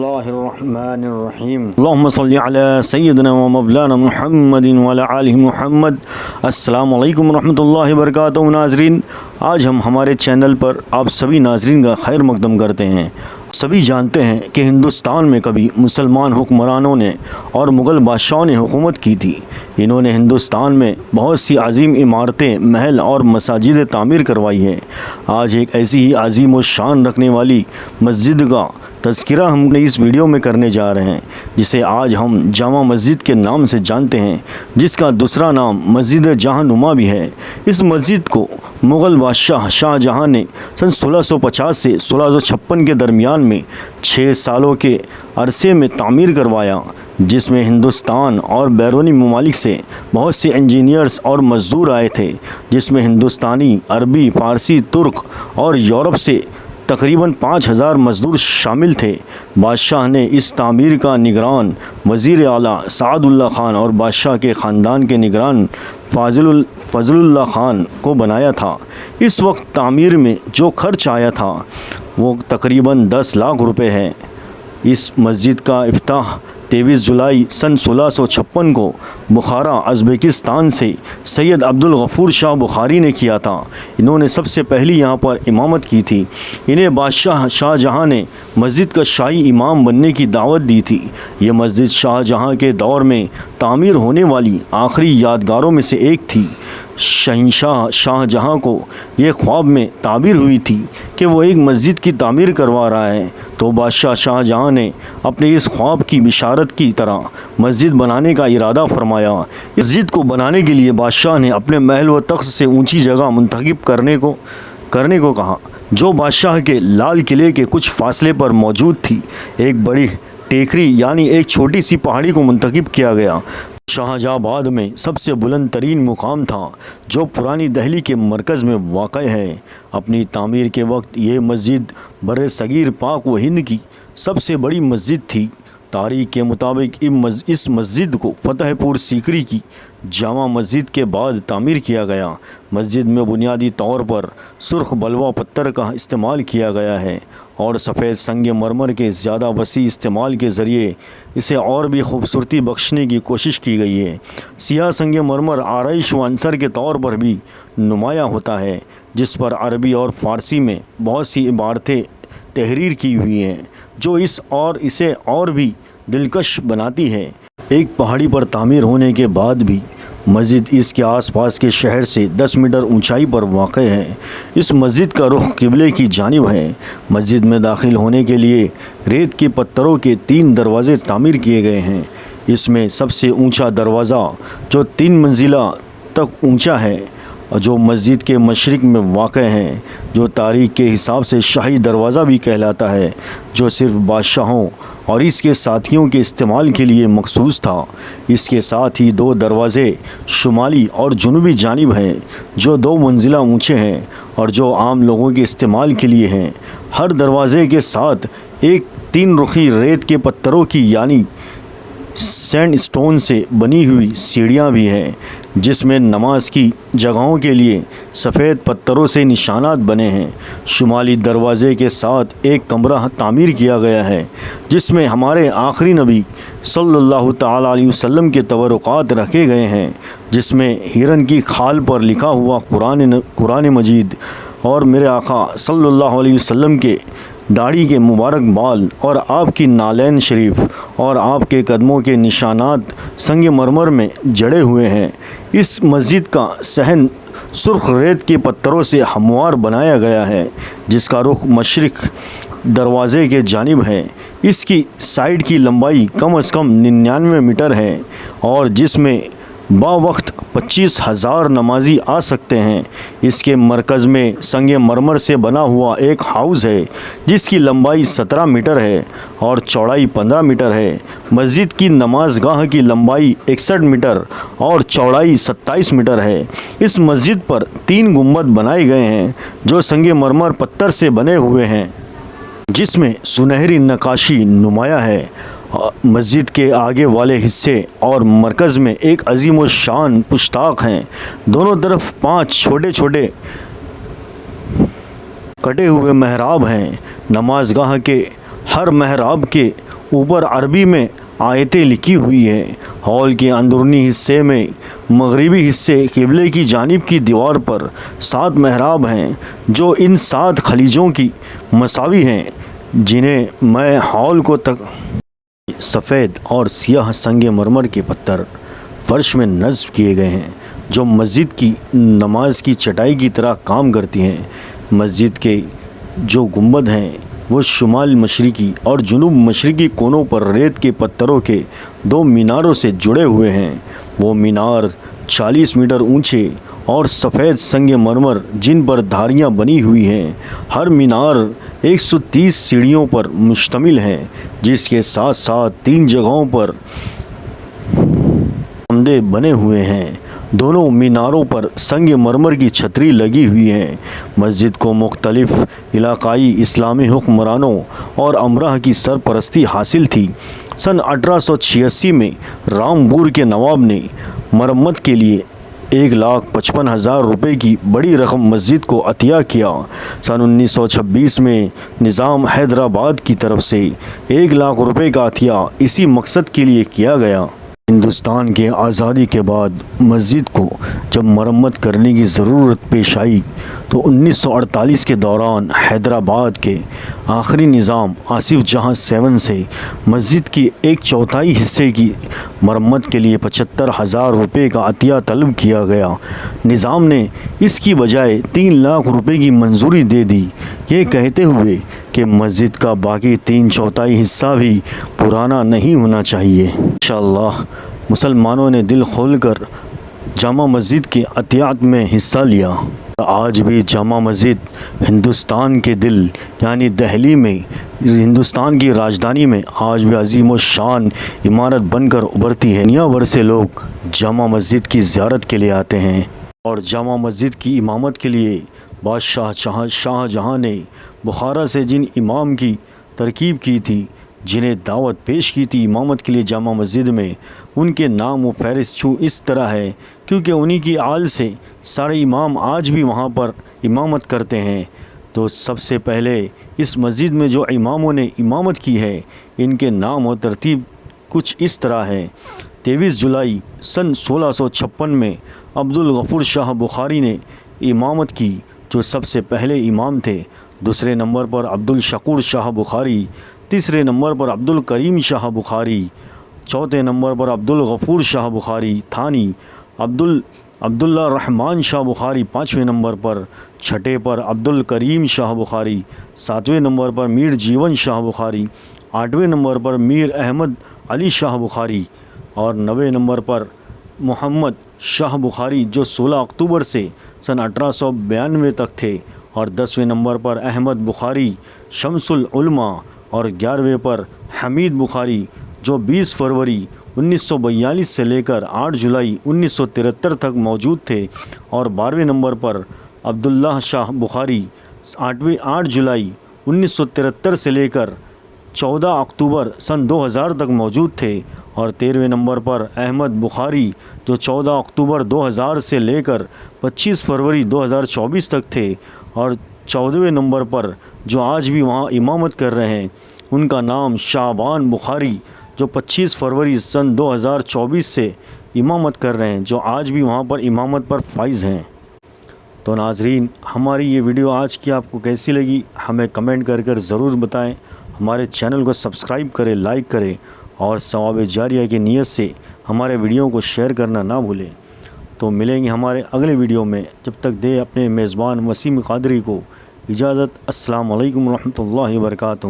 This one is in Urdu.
الله الرحمن الرحیم اللهم صل علی سیدنا و مولانا محمد وعلی آل محمد۔ السلام علیکم ورحمۃ اللہ وبرکاتہ۔ ناظرین، آج ہم ہمارے چینل پر آپ سبھی ناظرین کا خیر مقدم کرتے ہیں۔ سبھی جانتے ہیں کہ ہندوستان میں کبھی مسلمان حکمرانوں نے اور مغل بادشاہوں نے حکومت کی تھی۔ انہوں نے ہندوستان میں بہت سی عظیم عمارتیں، محل اور مساجد تعمیر کروائی ہیں۔ آج ایک ایسی ہی عظیم و شان رکھنے والی مسجد کا تذکرہ ہم نے اس ویڈیو میں کرنے جا رہے ہیں، جسے آج ہم جامع مسجد کے نام سے جانتے ہیں، جس کا دوسرا نام مسجد جہاں نما بھی ہے۔ اس مسجد کو مغل بادشاہ شاہ جہاں نے سن 1650 سے 1656 کے درمیان میں 6 سالوں کے عرصے میں تعمیر کروایا، جس میں ہندوستان اور بیرونی ممالک سے بہت سے انجینئرز اور مزدور آئے تھے، جس میں ہندوستانی، عربی، فارسی، ترک اور یورپ سے تقریباً 5000 مزدور شامل تھے۔ بادشاہ نے اس تعمیر کا نگران وزیر اعلیٰ سعد اللہ خان اور بادشاہ کے خاندان کے نگران فضل اللہ خان کو بنایا تھا۔ اس وقت تعمیر میں جو خرچ آیا تھا وہ تقریباً 10 لاکھ روپے ہے۔ اس مسجد کا افتتاح 23 جولائی سن 1656 کو بخارا، ازبکستان سے سید عبدالغفور شاہ بخاری نے کیا تھا۔ انہوں نے سب سے پہلی یہاں پر امامت کی تھی۔ انہیں بادشاہ شاہ جہاں نے مسجد کا شاہی امام بننے کی دعوت دی تھی۔ یہ مسجد شاہ جہاں کے دور میں تعمیر ہونے والی آخری یادگاروں میں سے ایک تھی۔ شہنشاہ شاہ جہاں کو یہ خواب میں تعبیر ہوئی تھی کہ وہ ایک مسجد کی تعمیر کروا رہا ہے، تو بادشاہ شاہ جہاں نے اپنے اس خواب کی بشارت کی طرح مسجد بنانے کا ارادہ فرمایا۔ اس مسجد کو بنانے کے لیے بادشاہ نے اپنے محل و تخت سے اونچی جگہ منتخب کرنے کو کہا، جو بادشاہ کے لال قلعے کے کچھ فاصلے پر موجود تھی۔ ایک بڑی ٹیکری یعنی ایک چھوٹی سی پہاڑی کو منتخب کیا گیا۔ شاہجہاں آباد میں سب سے بلند ترین مقام تھا، جو پرانی دہلی کے مرکز میں واقع ہے۔ اپنی تعمیر کے وقت یہ مسجد بر صغیر پاک و ہند کی سب سے بڑی مسجد تھی۔ تاریخ کے مطابق اس مسجد کو فتح پور سیکری کی جامع مسجد کے بعد تعمیر کیا گیا۔ مسجد میں بنیادی طور پر سرخ بلوہ پتھر کا استعمال کیا گیا ہے اور سفید سنگ مرمر کے زیادہ وسیع استعمال کے ذریعے اسے اور بھی خوبصورتی بخشنے کی کوشش کی گئی ہے۔ سیاہ سنگ مرمر آرائش و عنصر کے طور پر بھی نمایاں ہوتا ہے، جس پر عربی اور فارسی میں بہت سی عبارتیں تحریر کی ہوئی ہیں، جو اسے اور بھی دلکش بناتی ہے۔ ایک پہاڑی پر تعمیر ہونے کے بعد بھی مسجد اس کے آس پاس کے شہر سے 10 میٹر اونچائی پر واقع ہے۔ اس مسجد کا رخ قبلے کی جانب ہے۔ مسجد میں داخل ہونے کے لیے ریت کے پتھروں کے 3 دروازے تعمیر کیے گئے ہیں۔ اس میں سب سے اونچا دروازہ جو 3 منزلہ تک اونچا ہے، جو مسجد کے مشرق میں واقع ہے، جو تاریخ کے حساب سے شاہی دروازہ بھی کہلاتا ہے، جو صرف بادشاہوں اور اس کے ساتھیوں کے استعمال کے لیے مخصوص تھا۔ اس کے ساتھ ہی 2 دروازے شمالی اور جنوبی جانب ہیں، جو 2 منزلہ اونچے ہیں اور جو عام لوگوں کے استعمال کے لیے ہیں۔ ہر دروازے کے ساتھ ایک 3 رخی ریت کے پتھروں کی یعنی سینڈ سٹون سے بنی ہوئی سیڑھیاں بھی ہیں، جس میں نماز کی جگہوں کے لیے سفید پتھروں سے نشانات بنے ہیں۔ شمالی دروازے کے ساتھ ایک کمرہ تعمیر کیا گیا ہے، جس میں ہمارے آخری نبی صلی اللہ تعالیٰ علیہ وسلم کے تبرکات رکھے گئے ہیں، جس میں ہرن کی کھال پر لکھا ہوا قرآن مجید اور میرے آقا صلی اللہ علیہ وسلم کے داڑھی کے مبارک بال اور آپ کی نالین شریف اور آپ کے قدموں کے نشانات سنگ مرمر میں جڑے ہوئے ہیں۔ اس مسجد کا صحن سرخ ریت کے پتھروں سے ہموار بنایا گیا ہے، جس کا رخ مشرق دروازے کے جانب ہے۔ اس کی سائڈ کی لمبائی کم از کم 99 میٹر ہے اور جس میں باوقت 25,000 نمازی آ سکتے ہیں۔ اس کے مرکز میں سنگ مرمر سے بنا ہوا ایک ہاؤس ہے، جس کی لمبائی 17 میٹر ہے اور چوڑائی 15 میٹر ہے۔ مسجد کی نماز گاہ کی لمبائی 61 میٹر اور چوڑائی 27 میٹر ہے۔ اس مسجد پر 3 گنبد بنائے گئے ہیں، جو سنگ مرمر پتھر سے بنے ہوئے ہیں، جس میں سنہری نقاشی نمایاں ہے۔ مسجد کے آگے والے حصے اور مرکز میں ایک عظیم و شان پشتاق ہیں۔ دونوں طرف 5 چھوٹے چھوٹے کٹے ہوئے محراب ہیں۔ نماز گاہ کے ہر محراب کے اوپر عربی میں آیتیں لکھی ہوئی ہیں۔ ہال کے اندرونی حصے میں مغربی حصے قبلے کی جانب کی دیوار پر 7 محراب ہیں جو ان 7 خلیجوں کی مساوی ہیں، جنہیں میں ہال کو سفید اور سیاہ سنگ مرمر کے پتھر فرش میں نصب کیے گئے ہیں جو مسجد کی نماز کی چٹائی کی طرح کام کرتی ہیں۔ مسجد کے جو گنبد ہیں وہ شمال مشرقی اور جنوب مشرقی کونوں پر ریت کے پتھروں کے 2 میناروں سے جڑے ہوئے ہیں۔ وہ مینار 40 میٹر اونچے اور سفید سنگ مرمر جن پر دھاریاں بنی ہوئی ہیں۔ ہر مینار 130 سیڑھیوں پر مشتمل ہے، جس کے ساتھ ساتھ 3 جگہوں پر برآمدے بنے ہوئے ہیں۔ دونوں میناروں پر سنگ مرمر کی چھتری لگی ہوئی ہے۔ مسجد کو مختلف علاقائی اسلامی حکمرانوں اور امراء کی سرپرستی حاصل تھی۔ سن 1886 میں رامپور کے نواب نے مرمت کے لیے 1,55,000 روپے کی بڑی رقم مسجد کو عطیہ کیا۔ سن 1926 میں نظام حیدرآباد کی طرف سے 1,00,000 روپے کا عطیہ اسی مقصد کے لیے کیا گیا۔ ہندوستان کے آزادی کے بعد مسجد کو جب مرمت کرنے کی ضرورت پیش آئی تو 1948 کے دوران حیدرآباد کے آخری نظام آصف جہاں 7 سے مسجد کی 1/4 حصے کی مرمت کے لیے 75,000 روپے کا عطیہ طلب کیا گیا۔ نظام نے اس کی بجائے 3,00,000 روپے کی منظوری دے دی، یہ کہتے ہوئے کہ مسجد کا باقی 3/4 حصہ بھی پرانا نہیں ہونا چاہیے۔ انشاءاللہ مسلمانوں نے دل کھول کر جامع مسجد کے عطیات میں حصہ لیا۔ آج بھی جامع مسجد ہندوستان کے دل یعنی دہلی میں، ہندوستان کی راجدھانی میں آج بھی عظیم و شان عمارت بن کر ابھرتی ہے۔ دنیا بھر سے لوگ جامع مسجد کی زیارت کے لیے آتے ہیں اور جامع مسجد کی امامت کے لیے بادشاہ شاہ جہاں نے بخارا سے جن امام کی ترکیب کی تھی، جنہیں دعوت پیش کی تھی امامت کے لیے جامع مسجد میں، ان کے نام و فہرست اس طرح ہے، کیونکہ انہی کی آل سے سارے امام آج بھی وہاں پر امامت کرتے ہیں۔ تو سب سے پہلے اس مسجد میں جو اماموں نے امامت کی ہے، ان کے نام و ترتیب کچھ اس طرح ہے۔ 23 جولائی سن 1656 میں عبدالغفور شاہ بخاری نے امامت کی، جو سب سے پہلے امام تھے۔ دوسرے نمبر پر عبدالشکور شاہ بخاری، تیسرے نمبر پر عبدالکریم شاہ بخاری، چوتھے نمبر پر عبدالغفور شاہ بخاری تھانی، عبداللہ الرحمن شاہ بخاری 5ویں نمبر پر، چھٹے پر عبدالکریم شاہ بخاری، 7ویں نمبر پر میر جیون شاہ بخاری، 8ویں نمبر پر میر احمد علی شاہ بخاری اور 9ویں نمبر پر محمد شاہ بخاری، جو 16 اکتوبر سے سن 1892 تک تھے، اور 10ویں نمبر پر احمد بخاری شمس العلماء، اور 11ویں پر حمید بخاری، جو 20 فروری 1942 سے لے کر 8 جولائی 1973 تک موجود تھے، اور 12ویں نمبر پر عبداللہ شاہ بخاری 8 جولائی 1973 سے لے کر 14 اکتوبر سن 2000 تک موجود تھے، اور 13ویں نمبر پر احمد بخاری، جو 14 اکتوبر 2000 سے لے کر 25 فروری 2024 تک تھے، اور 14ویں نمبر پر جو آج بھی وہاں امامت کر رہے ہیں، ان کا نام شعبان بخاری، جو 25 فروری سن 2024 سے امامت کر رہے ہیں، جو آج بھی وہاں پر امامت پر فائز ہیں۔ تو ناظرین، ہماری یہ ویڈیو آج کی آپ کو کیسی لگی ہمیں کمنٹ کر ضرور بتائیں۔ ہمارے چینل کو سبسکرائب کریں، لائک کریں، اور ثواب جاریہ کی نیت سے ہمارے ویڈیو کو شیئر کرنا نہ بھولیں۔ تو ملیں گے ہمارے اگلے ویڈیو میں، جب تک دے اپنے میزبان وسیم قادری کو اجازت۔ السلام علیکم ورحمۃ اللہ وبرکاتہ۔